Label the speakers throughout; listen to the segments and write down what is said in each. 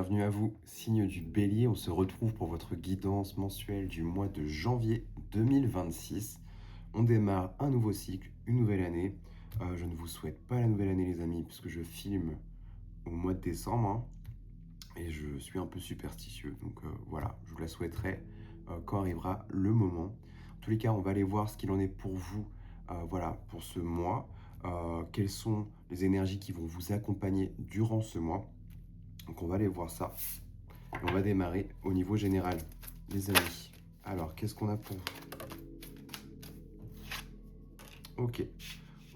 Speaker 1: bienvenue à vous, signe du Bélier. On se retrouve pour votre guidance mensuelle du mois de janvier 2026. On démarre un nouveau cycle, une nouvelle année. Je ne vous souhaite pas la nouvelle année, les amis, puisque je filme au mois de décembre, hein, et je suis un peu superstitieux. Donc voilà, je vous la souhaiterai quand arrivera le moment. En tous les cas, on va aller voir ce qu'il en est pour vous, voilà, pour ce mois. Quelles sont les énergies qui vont vous accompagner durant ce mois. Donc on va aller voir ça. Et on va démarrer au niveau général, les amis. Alors, qu'est-ce qu'on a pour vous? Ok.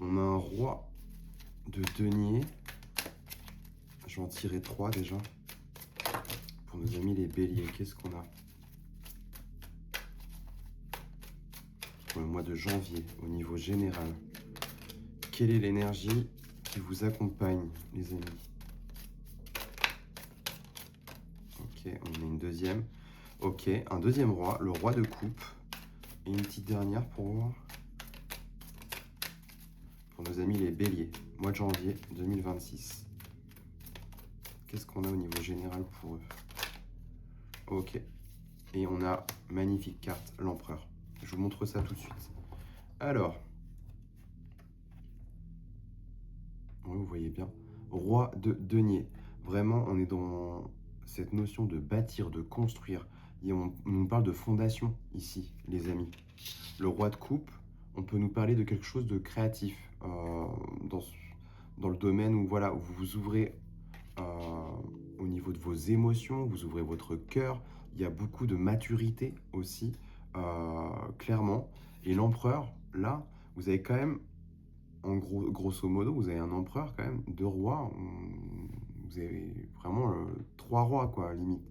Speaker 1: On a un roi de denier. Je vais en tirer 3 déjà. Pour nos amis les béliers, qu'est-ce qu'on a? Pour le mois de janvier, au niveau général. Quelle est l'énergie qui vous accompagne, les amis? Ok, on a une deuxième. Ok, un deuxième roi, le roi de coupe. Et une petite dernière pour voir. Pour nos amis les béliers, mois de janvier 2026. Qu'est-ce qu'on a au niveau général pour eux? Ok. Et on a, magnifique carte, l'empereur. Je vous montre ça tout de suite. Alors, oui, vous voyez bien. Roi de denier. Vraiment, on est dans cette notion de bâtir, de construire. Et on nous parle de fondation ici, les amis. Le roi de coupe, on peut nous parler de quelque chose de créatif. Dans le domaine où, voilà, où vous vous ouvrez au niveau de vos émotions, vous ouvrez votre cœur. Il y a beaucoup de maturité aussi, clairement. Et l'empereur, là, vous avez quand même, en gros, grosso modo, vous avez un empereur quand même, 2 rois. Vous avez vraiment 3 rois, quoi, limite.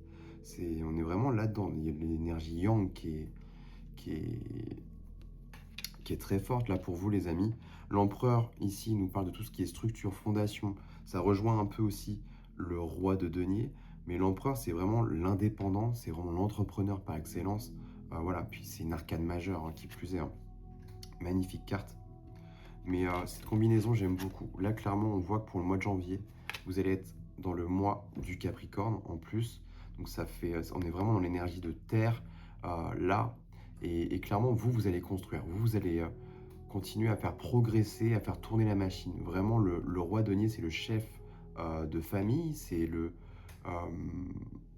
Speaker 1: On est vraiment là-dedans. Il y a l'énergie yang qui est, qui est très forte là pour vous, les amis. L'empereur, ici, nous parle de tout ce qui est structure, fondation. Ça rejoint un peu aussi le roi de denier. Mais l'empereur, c'est vraiment l'indépendant, c'est vraiment l'entrepreneur par excellence. Voilà, puis c'est une arcane majeure, hein, qui plus est, hein. Magnifique carte. Mais cette combinaison, j'aime beaucoup. Là, clairement, on voit que pour le mois de janvier, vous allez être dans le mois du Capricorne en plus. Donc ça fait, on est vraiment dans l'énergie de terre, là. Et clairement, vous allez construire. Vous allez continuer à faire progresser, à faire tourner la machine. Vraiment, le roi denier, c'est le chef de famille, c'est le... euh,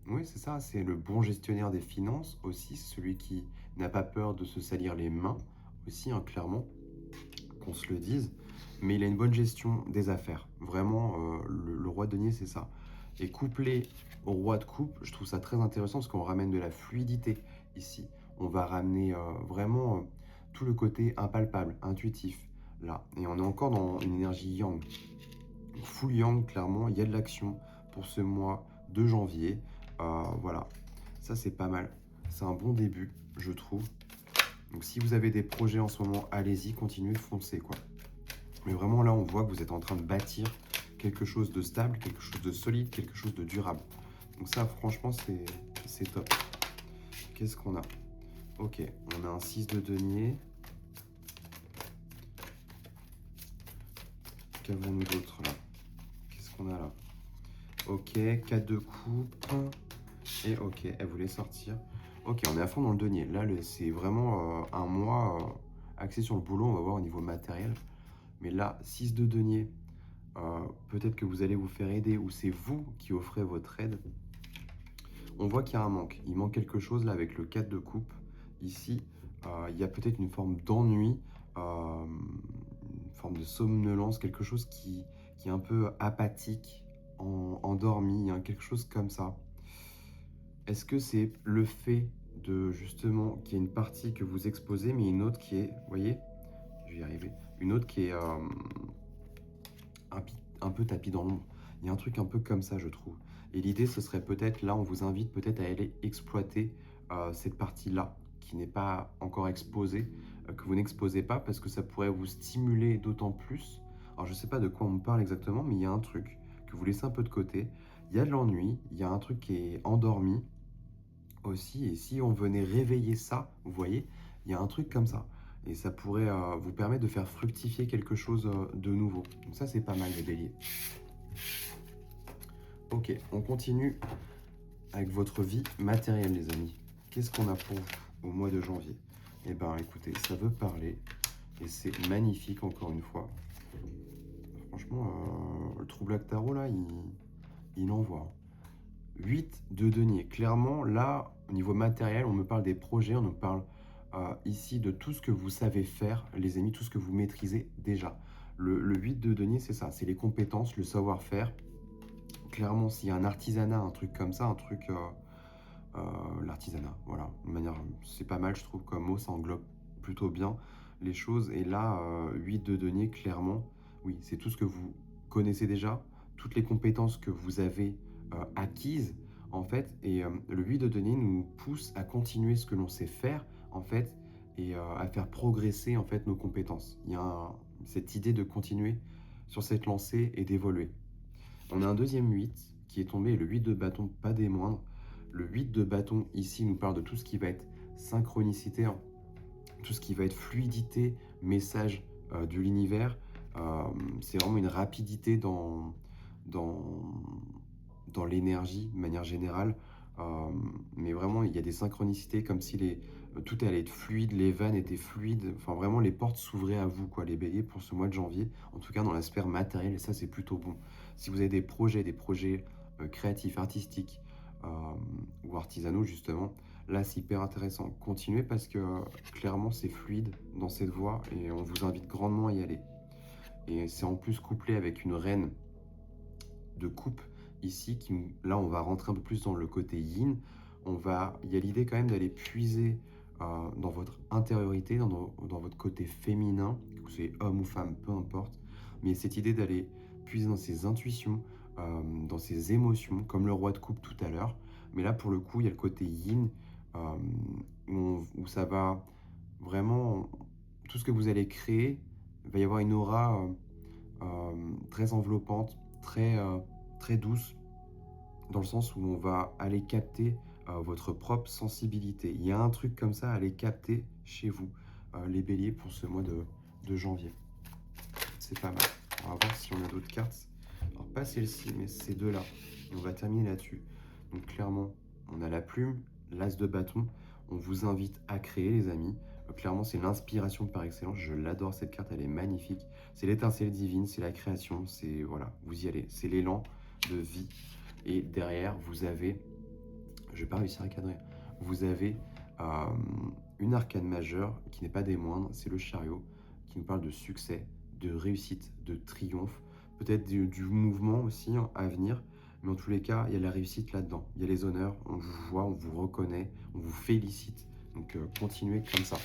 Speaker 1: oui, c'est ça, c'est le bon gestionnaire des finances aussi, celui qui n'a pas peur de se salir les mains aussi, hein, clairement, qu'on se le dise. Mais il a une bonne gestion des affaires. Vraiment, le roi denier, c'est ça. Et couplé au roi de coupe, je trouve ça très intéressant parce qu'on ramène de la fluidité ici. On va ramener vraiment tout le côté impalpable, intuitif, là. Et on est encore dans une énergie yang. Full yang, clairement, il y a de l'action pour ce mois de janvier. Voilà, ça c'est pas mal. C'est un bon début, je trouve. Donc si vous avez des projets en ce moment, allez-y, continuez, foncez, quoi. Mais vraiment là, on voit que vous êtes en train de bâtir quelque chose de stable, quelque chose de solide, quelque chose de durable. Donc ça, franchement, c'est top. Qu'est-ce qu'on a? Ok, on a un 6 de denier. Qu'avons-nous d'autre là? Qu'est-ce qu'on a là? Ok, 4 de coupe. Et ok, elle voulait sortir. Ok, on est à fond dans le denier. Là, c'est vraiment un mois axé sur le boulot, on va voir au niveau matériel. Mais là, 6 de denier, peut-être que vous allez vous faire aider ou c'est vous qui offrez votre aide. On voit qu'il y a un manque. Il manque quelque chose là avec le 4 de coupe. Ici, il y a peut-être une forme d'ennui, une forme de somnolence, quelque chose qui est un peu apathique, endormi, hein, quelque chose comme ça. Est-ce que c'est le fait de justement qu'il y ait une partie que vous exposez, mais une autre qui est, vous voyez, je vais y arriver, une autre qui est un peu tapis dans l'ombre. Il y a un truc un peu comme ça, je trouve. Et l'idée, ce serait peut-être, là, on vous invite peut-être à aller exploiter cette partie-là, qui n'est pas encore exposée, que vous n'exposez pas, parce que ça pourrait vous stimuler d'autant plus. Alors, je ne sais pas de quoi on me parle exactement, mais il y a un truc que vous laissez un peu de côté. Il y a de l'ennui, il y a un truc qui est endormi aussi, et si on venait réveiller ça, vous voyez, il y a un truc comme ça. Et ça pourrait vous permettre de faire fructifier quelque chose de nouveau. Donc ça, c'est pas mal, les béliers. Ok, on continue avec votre vie matérielle, les amis. Qu'est-ce qu'on a pour vous au mois de janvier? Eh bien, écoutez, ça veut parler et c'est magnifique, encore une fois. Franchement, le trouble tarot, là, il envoie. 8 de denier. Clairement, là, au niveau matériel, on me parle des projets, on nous parle ici de tout ce que vous savez faire, les amis, tout ce que vous maîtrisez déjà. Le 8 de denier, c'est ça, c'est les compétences, le savoir-faire. Clairement, s'il y a un artisanat, un truc comme ça, un truc... l'artisanat, voilà, de manière, c'est pas mal, je trouve, comme mot, ça englobe plutôt bien les choses. Et là, 8 de denier, clairement, oui, c'est tout ce que vous connaissez déjà, toutes les compétences que vous avez acquises, en fait. Et le 8 de denier nous pousse à continuer ce que l'on sait faire, en fait, et à faire progresser, en fait, nos compétences. Il y a cette idée de continuer sur cette lancée et d'évoluer. On a un deuxième 8 qui est tombé, le 8 de bâton, pas des moindres. Le 8 de bâton, ici, nous parle de tout ce qui va être synchronicité, hein, tout ce qui va être fluidité, message de l'univers. C'est vraiment une rapidité dans, dans l'énergie, de manière générale. Mais vraiment, il y a des synchronicités, comme si tout allait être fluide, les vannes étaient fluides. Enfin, vraiment, les portes s'ouvraient à vous, quoi, les béliers, pour ce mois de janvier. En tout cas, dans la sphère matérielle, et ça, c'est plutôt bon. Si vous avez des projets créatifs, artistiques, ou artisanaux, justement, là, c'est hyper intéressant. Continuez parce que clairement, c'est fluide dans cette voie et on vous invite grandement à y aller. Et c'est en plus couplé avec une reine de coupe ici, là, on va rentrer un peu plus dans le côté yin. Il y a l'idée quand même d'aller puiser dans votre intériorité, dans votre côté féminin, que vous soyez homme ou femme, peu importe. Mais cette idée d'aller puiser dans ses intuitions, dans ses émotions, comme le roi de coupe tout à l'heure. Mais là, pour le coup, il y a le côté yin, euh, où ça va vraiment, tout ce que vous allez créer, il va y avoir une aura très enveloppante, très douce, dans le sens où on va aller capter votre propre sensibilité. Il y a un truc comme ça à aller capter chez vous, les béliers, pour ce mois de janvier. C'est pas mal. On va voir si on a d'autres cartes. Alors pas celle-ci, mais ces deux-là. Et on va terminer là-dessus. Donc clairement, on a la plume, l'as de bâton. On vous invite à créer, les amis. Clairement, c'est l'inspiration par excellence. Je l'adore, cette carte, elle est magnifique. C'est l'étincelle divine, c'est la création, c'est, voilà, vous y allez. C'est l'élan de vie. Et derrière, vous avez, je vais pas réussir à cadrer, vous avez une arcane majeure qui n'est pas des moindres, c'est le chariot, qui nous parle de succès, de réussite, de triomphe, peut-être du mouvement aussi à venir, mais en tous les cas, il y a la réussite là-dedans, il y a les honneurs, on vous voit, on vous reconnaît, on vous félicite, donc continuez comme ça.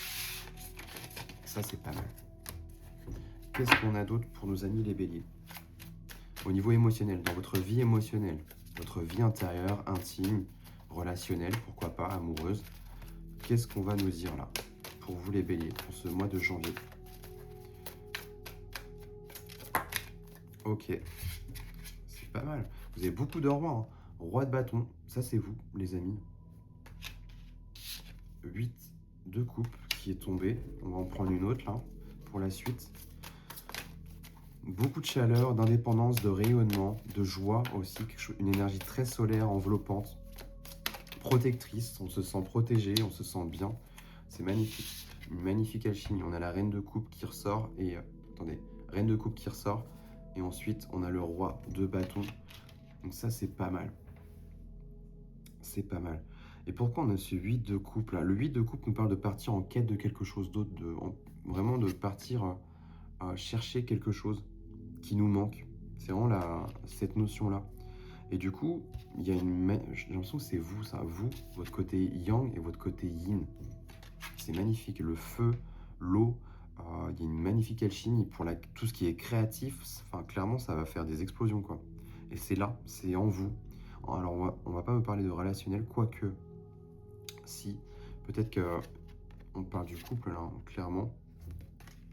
Speaker 1: Ça, c'est pas mal. Qu'est-ce qu'on a d'autre pour nos amis les béliers? Au niveau émotionnel, dans votre vie émotionnelle, votre vie intérieure, intime, relationnelle, pourquoi pas, amoureuse, qu'est-ce qu'on va nous dire là, pour vous les béliers, pour ce mois de janvier? Ok, c'est pas mal. Vous avez beaucoup de rois, hein. Roi de bâton, ça c'est vous, les amis. 8 de coupe qui est tombé. On va en prendre une autre là, pour la suite. Beaucoup de chaleur, d'indépendance, de rayonnement, de joie aussi, une énergie très solaire, enveloppante, protectrice. On se sent protégé, on se sent bien. C'est magnifique. Une magnifique alchimie. On a la reine de coupe qui ressort et... attendez, reine de coupe qui ressort. Et ensuite, on a le roi de bâton. Donc ça, c'est pas mal. C'est pas mal. Et pourquoi on a ce 8 de coupe là? Le 8 de coupe nous parle de partir en quête de quelque chose d'autre, vraiment de partir chercher quelque chose qui nous manque. C'est vraiment cette notion-là. Et du coup, il y a j'ai l'impression que c'est vous, ça, vous, votre côté yang et votre côté yin. C'est magnifique. Le feu, l'eau, il y a une magnifique alchimie. Pour tout ce qui est créatif, enfin, clairement, ça va faire des explosions, quoi. Et c'est là, c'est en vous. Alors, on va pas me parler de relationnel, quoique, si, peut-être que on parle du couple, là, clairement,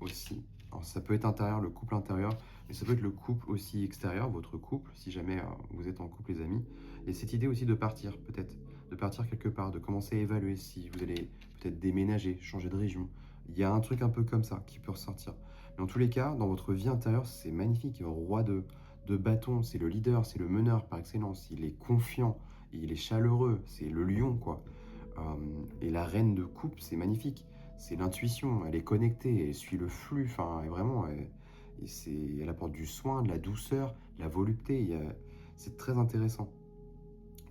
Speaker 1: aussi. Alors, ça peut être intérieur, le couple intérieur, mais ça peut être le couple aussi extérieur, votre couple, si jamais vous êtes en couple, les amis. Et cette idée aussi de partir, peut-être, de partir quelque part, de commencer à évaluer si vous allez peut-être déménager, changer de région. Il y a un truc un peu comme ça qui peut ressortir. Mais en tous les cas, dans votre vie intérieure, c'est magnifique. Roi de bâton, c'est le leader, c'est le meneur par excellence. Il est confiant, il est chaleureux, c'est le lion, quoi. Et la reine de coupe, c'est magnifique. C'est l'intuition, elle est connectée, elle suit le flux, enfin, et vraiment, elle apporte du soin, de la douceur, de la volupté. C'est très intéressant.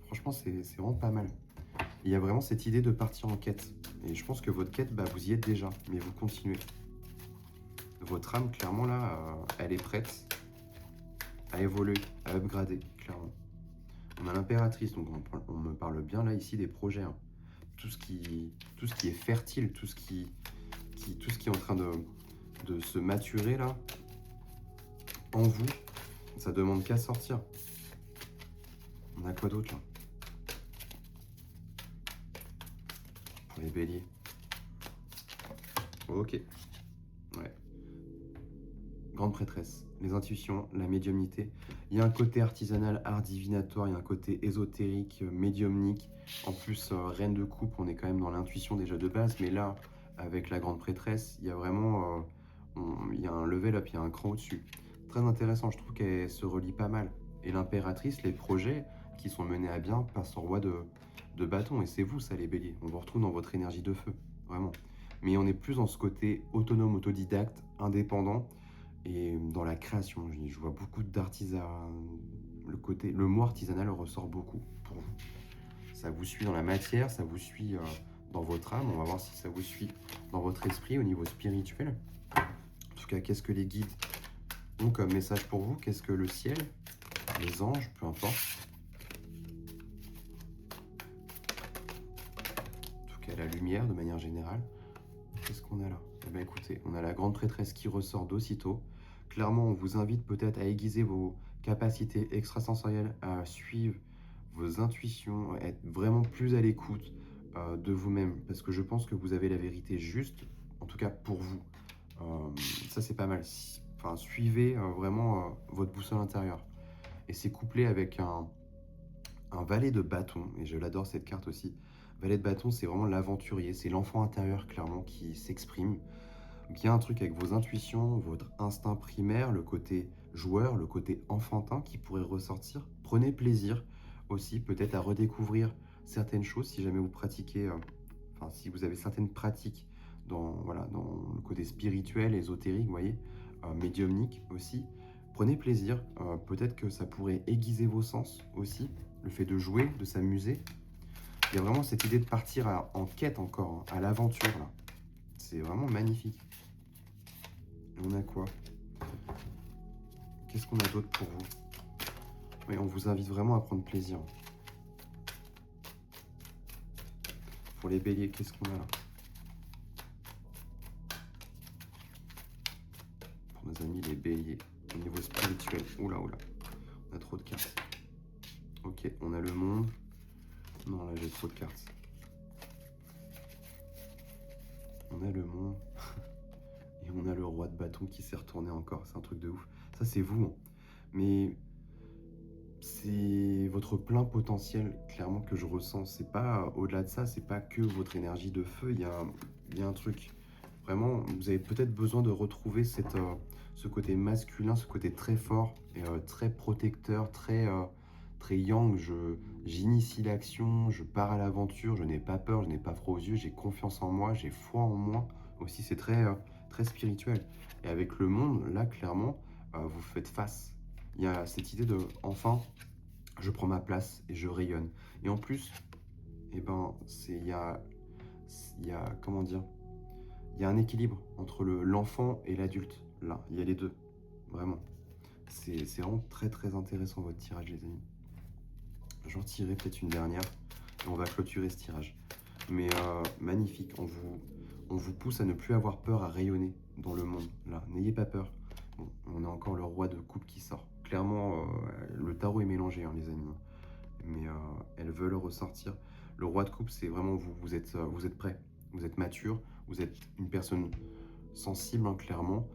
Speaker 1: Franchement, c'est vraiment pas mal. Il y a vraiment cette idée de partir en quête. Et je pense que votre quête, bah, vous y êtes déjà, mais vous continuez. Votre âme, clairement, là, elle est prête à évoluer, à upgrader, clairement. On a l'impératrice, donc on me parle bien là ici des projets, hein. Tout ce qui est fertile, tout ce qui est en train de se maturer là, en vous, ça demande qu'à sortir. On a quoi d'autre là? Pour les béliers. Ok. Ouais. Grande prêtresse, les intuitions, la médiumnité. Il y a un côté artisanal, art divinatoire, il y a un côté ésotérique, médiumnique. En plus, reine de coupe, on est quand même dans l'intuition déjà de base, mais là, avec la grande prêtresse, il y a vraiment il y a un level up, il y a un cran au-dessus. Très intéressant, je trouve qu'elle se relie pas mal. Et l'impératrice, les projets qui sont menés à bien passent au roi de bâton. Et c'est vous, ça, les béliers. On vous retrouve dans votre énergie de feu, vraiment. Mais on est plus dans ce côté autonome, autodidacte, indépendant. Et dans la création, je vois beaucoup d'artisanat. Le mot artisanal ressort beaucoup pour vous. Ça vous suit dans la matière, ça vous suit dans votre âme. On va voir si ça vous suit dans votre esprit au niveau spirituel. En tout cas, qu'est-ce que les guides ont comme message pour vous? Qu'est-ce que le ciel, les anges, peu importe. En tout cas, la lumière de manière générale. Qu'est-ce qu'on a là? Eh bien, écoutez, on a la grande prêtresse qui ressort d'aussitôt. Clairement, on vous invite peut-être à aiguiser vos capacités extrasensorielles, à suivre vos intuitions, à être vraiment plus à l'écoute de vous-même, parce que je pense que vous avez la vérité juste, en tout cas pour vous. Ça, c'est pas mal. Enfin, suivez vraiment votre boussole intérieure. Et c'est couplé avec un valet de bâton, et je l'adore cette carte aussi. Valet de bâton, c'est vraiment l'aventurier, c'est l'enfant intérieur clairement qui s'exprime. Donc il y a un truc avec vos intuitions, votre instinct primaire, le côté joueur, le côté enfantin qui pourrait ressortir. Prenez plaisir aussi peut-être à redécouvrir certaines choses si jamais vous pratiquez, enfin si vous avez certaines pratiques voilà, dans le côté spirituel, ésotérique, vous voyez, médiumnique aussi. Prenez plaisir, peut-être que ça pourrait aiguiser vos sens aussi, le fait de jouer, de s'amuser. Il y a vraiment cette idée de partir en quête encore, hein, à l'aventure là. C'est vraiment magnifique. On a quoi? Qu'est-ce qu'on a d'autre pour vous? Oui, on vous invite vraiment à prendre plaisir. Pour les béliers, qu'est-ce qu'on a là? Pour nos amis les béliers, au niveau spirituel. Oula, oula, on a trop de cartes. Ok, on a le monde. Non, là j'ai trop de cartes. On a le monde. Et on a le roi de bâton qui s'est retourné encore. C'est un truc de ouf. Ça, c'est vous, hein. Mais c'est votre plein potentiel, clairement, que je ressens. C'est pas, au-delà de ça, c'est pas que votre énergie de feu. Il y a un truc. Vraiment, vous avez peut-être besoin de retrouver ce côté masculin, ce côté très fort et très protecteur, très yang. J'initie l'action, je pars à l'aventure, je n'ai pas peur, je n'ai pas froid aux yeux, j'ai confiance en moi, j'ai foi en moi. Aussi, c'est très spirituel. Et avec le monde, là, clairement, vous faites face. Il y a cette idée de, enfin, je prends ma place et je rayonne. Et en plus, eh ben, comment dire, il y a un équilibre entre l'enfant et l'adulte. Là, il y a les deux, vraiment. C'est vraiment très intéressant votre tirage, les amis. J'en tirerai peut-être une dernière et on va clôturer ce tirage. Mais magnifique, on vous pousse à ne plus avoir peur, à rayonner dans le monde. Là, n'ayez pas peur. Bon, on a encore le roi de coupe qui sort. Clairement, le tarot est mélangé, hein, les amis. Mais elles veulent ressortir. Le roi de coupe, c'est vraiment vous. Vous êtes prêt. Vous êtes mature. Vous êtes une personne sensible, hein, clairement.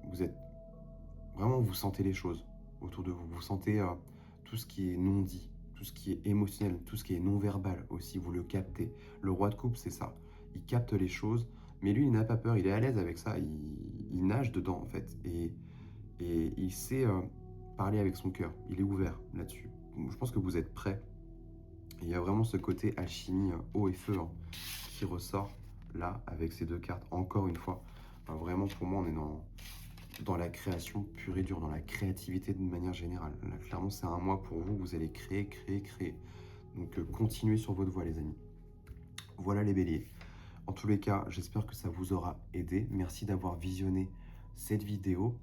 Speaker 1: Vous êtes vraiment, vous sentez les choses autour de vous. Vous sentez tout ce qui est non dit, tout ce qui est émotionnel, tout ce qui est non verbal aussi. Vous le captez. Le roi de coupe, c'est ça. Il capte les choses, mais lui, il n'a pas peur. Il est à l'aise avec ça. Il nage dedans, en fait. Et il sait parler avec son cœur. Il est ouvert là-dessus. je pense que vous êtes prêts. Il y a vraiment ce côté alchimie eau et feu hein, qui ressort là avec ces deux cartes. Encore une fois, vraiment pour moi, on est dans la création pure et dure, dans la créativité de manière générale. Là, clairement, c'est un mois pour vous, vous allez créer, créer, créer. Donc, continuez sur votre voie, les amis. Voilà les béliers. En tous les cas, j'espère que ça vous aura aidé. Merci d'avoir visionné cette vidéo.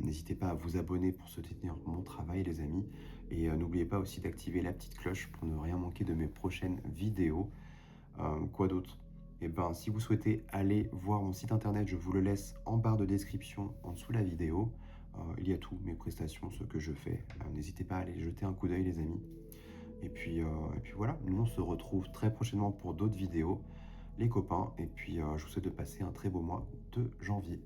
Speaker 1: N'hésitez pas à vous abonner pour soutenir mon travail, les amis. Et n'oubliez pas aussi d'activer la petite cloche pour ne rien manquer de mes prochaines vidéos. Quoi d'autre? Eh ben, si vous souhaitez aller voir mon site internet, je vous le laisse en barre de description en dessous de la vidéo. Il y a tout, mes prestations, ce que je fais. N'hésitez pas à aller jeter un coup d'œil, les amis. Et puis voilà, nous on se retrouve très prochainement pour d'autres vidéos, les copains. Et puis je vous souhaite de passer un très beau mois de janvier.